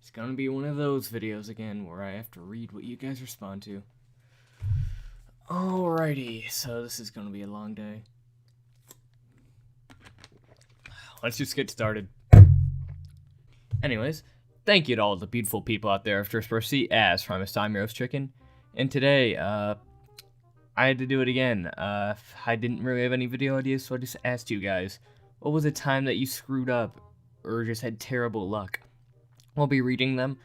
It's gonna be one of those videos again where I have to read what you guys respond to. Alrighty, so this is gonna be a long day. Let's just get started. Anyways, thank you to all the beautiful people out there of First Mercy as Primus Time Roast Chicken. And today, I had to do it again. I didn't really have any video ideas, so I just asked you guys, what was a time that you screwed up or just had terrible luck? I'll be reading them.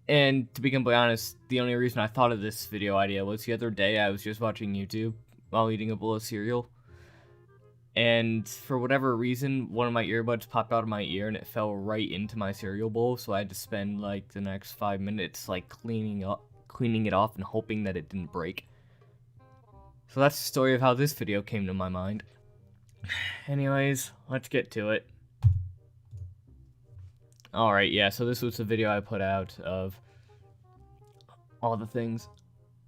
And to be completely honest, the only reason I thought of this video idea was the other day I was just watching YouTube while eating a bowl of cereal. And for whatever reason, one of my earbuds popped out of my ear and it fell right into my cereal bowl. So I had to spend like the next 5 minutes like cleaning it off and hoping that it didn't break. So that's the story of how this video came to my mind. Anyways, let's get to it. Alright, yeah, so this was the video I put out of all the things.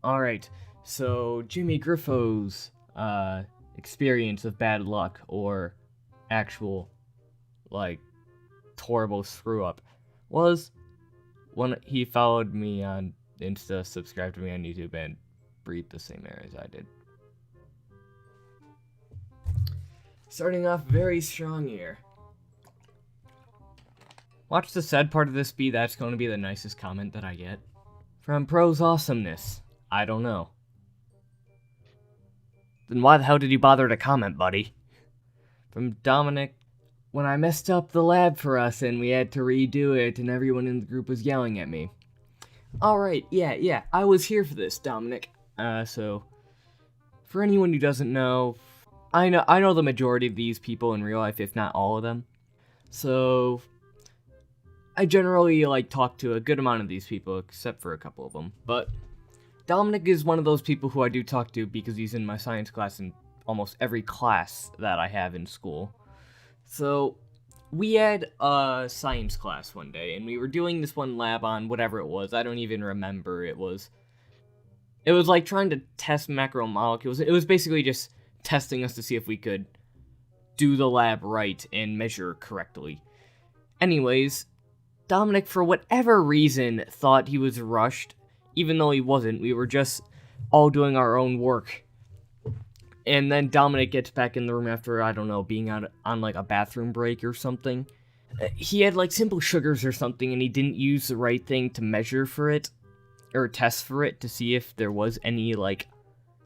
Alright, so Jimmy Griffo's experience of bad luck or actual, like, horrible screw-up was when he followed me on Insta, subscribed to me on YouTube, and breathed the same air as I did. Starting off very strong here. Watch the sad part of this be that's going to be the nicest comment that I get. From Pro's Awesomeness. I don't know. Then why the hell did you bother to comment, buddy? From Dominic. When I messed up the lab for us and we had to redo it and everyone in the group was yelling at me. Alright, yeah, I was here for this, Dominic. So, for anyone who doesn't know, I know the majority of these people in real life, if not all of them. So, I generally, talk to a good amount of these people, except for a couple of them. But Dominic is one of those people who I do talk to because he's in my science class in almost every class that I have in school. So, we had a science class one day, and we were doing this one lab on whatever it was. I don't even remember. It was like trying to test macromolecules. It was basically just testing us to see if we could do the lab right and measure correctly. Anyways, Dominic, for whatever reason, thought he was rushed, even though he wasn't. We were just all doing our own work. And then Dominic gets back in the room after, I don't know, being on a bathroom break or something. He had, simple sugars or something, and he didn't use the right thing to measure for it, or test for it, to see if there was any,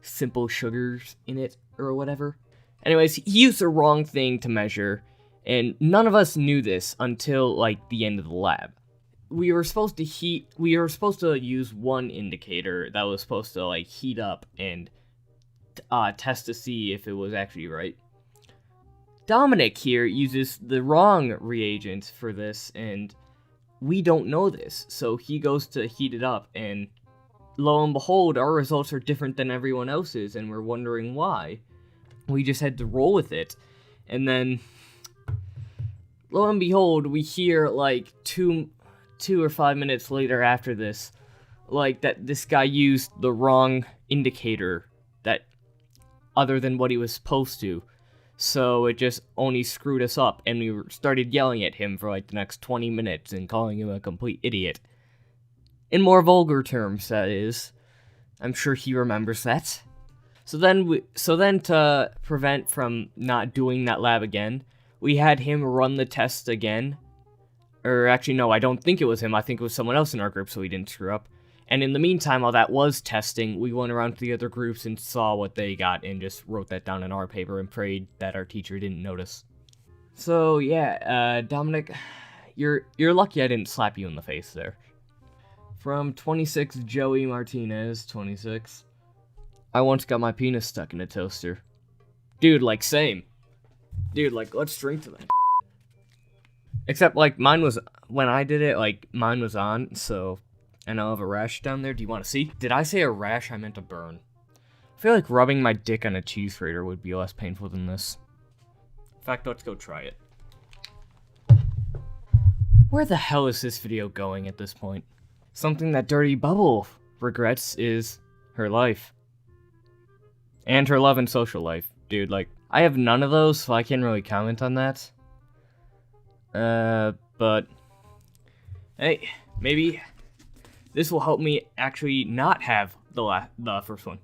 simple sugars in it, or whatever. Anyways, he used the wrong thing to measure, and none of us knew this until, the end of the lab. We were supposed to use one indicator that was supposed to, heat up and test to see if it was actually right. Dominic here uses the wrong reagent for this, and we don't know this, so he goes to heat it up, and lo and behold, our results are different than everyone else's, and we're wondering why. We just had to roll with it, and then lo and behold, we hear, 2 or 5 minutes later after this, that this guy used the wrong indicator that other than what he was supposed to. So it just only screwed us up, and we started yelling at him for, the next 20 minutes and calling him a complete idiot. In more vulgar terms, that is. I'm sure he remembers that. So then to prevent from not doing that lab again, we had him run the test again. Or actually, no, I don't think it was him. I think it was someone else in our group, so he didn't screw up. And in the meantime, while that was testing, we went around to the other groups and saw what they got and just wrote that down in our paper and prayed that our teacher didn't notice. So, yeah, Dominic, you're lucky I didn't slap you in the face there. From 26 Joey Martinez, 26. I once got my penis stuck in a toaster. Dude, same. Dude, let's drink to that. Except, mine was, when I did it, mine was on, so, and I'll have a rash down there. Do you want to see? Did I say a rash? I meant a burn. I feel like rubbing my dick on a cheese grater would be less painful than this. In fact, let's go try it. Where the hell is this video going at this point? Something that Dirty Bubble regrets is her life. And her love and social life. Dude, I have none of those, so I can't really comment on that. But Hey, maybe this will help me actually not have the first one.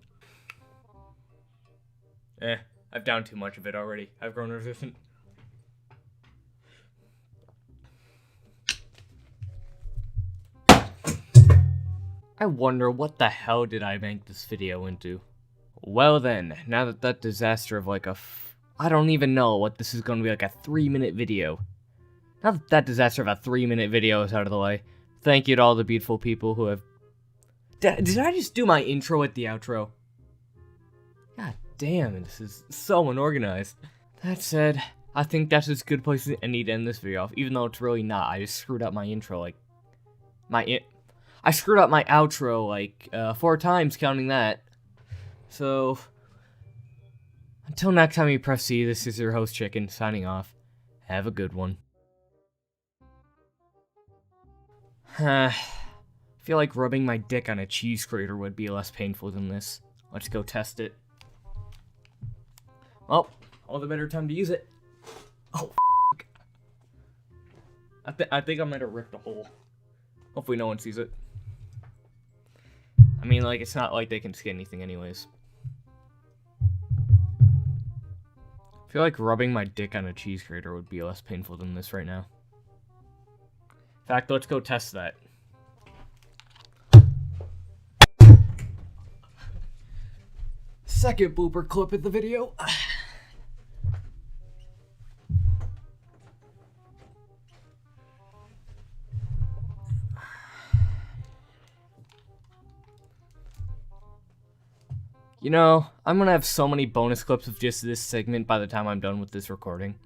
I've downed too much of it already. I've grown resistant. I wonder what the hell did I make this video into? Well then, now that disaster of like I don't even know what this is going to be, like a 3-minute video. Now that disaster of a 3-minute video is out of the way, thank you to all the beautiful people who have... Did I just do my intro at the outro? God damn, this is so unorganized. That said, I think that's as good place I need to end this video off, even though it's really not. I just screwed up my intro, like... I screwed up my outro, like, 4 times, counting that. So... Until next time you press C, this is your host Chicken, signing off. Have a good one. I feel like rubbing my dick on a cheese grater would be less painful than this. Let's go test it. Well, all the better time to use it. Oh, I think I might have ripped a hole. Hopefully no one sees it. I mean, like, it's not like they can see anything anyways. I feel like rubbing my dick on a cheese grater would be less painful than this right now. In fact, let's go test that. Second blooper clip of the video. You know, I'm gonna have so many bonus clips of just this segment by the time I'm done with this recording.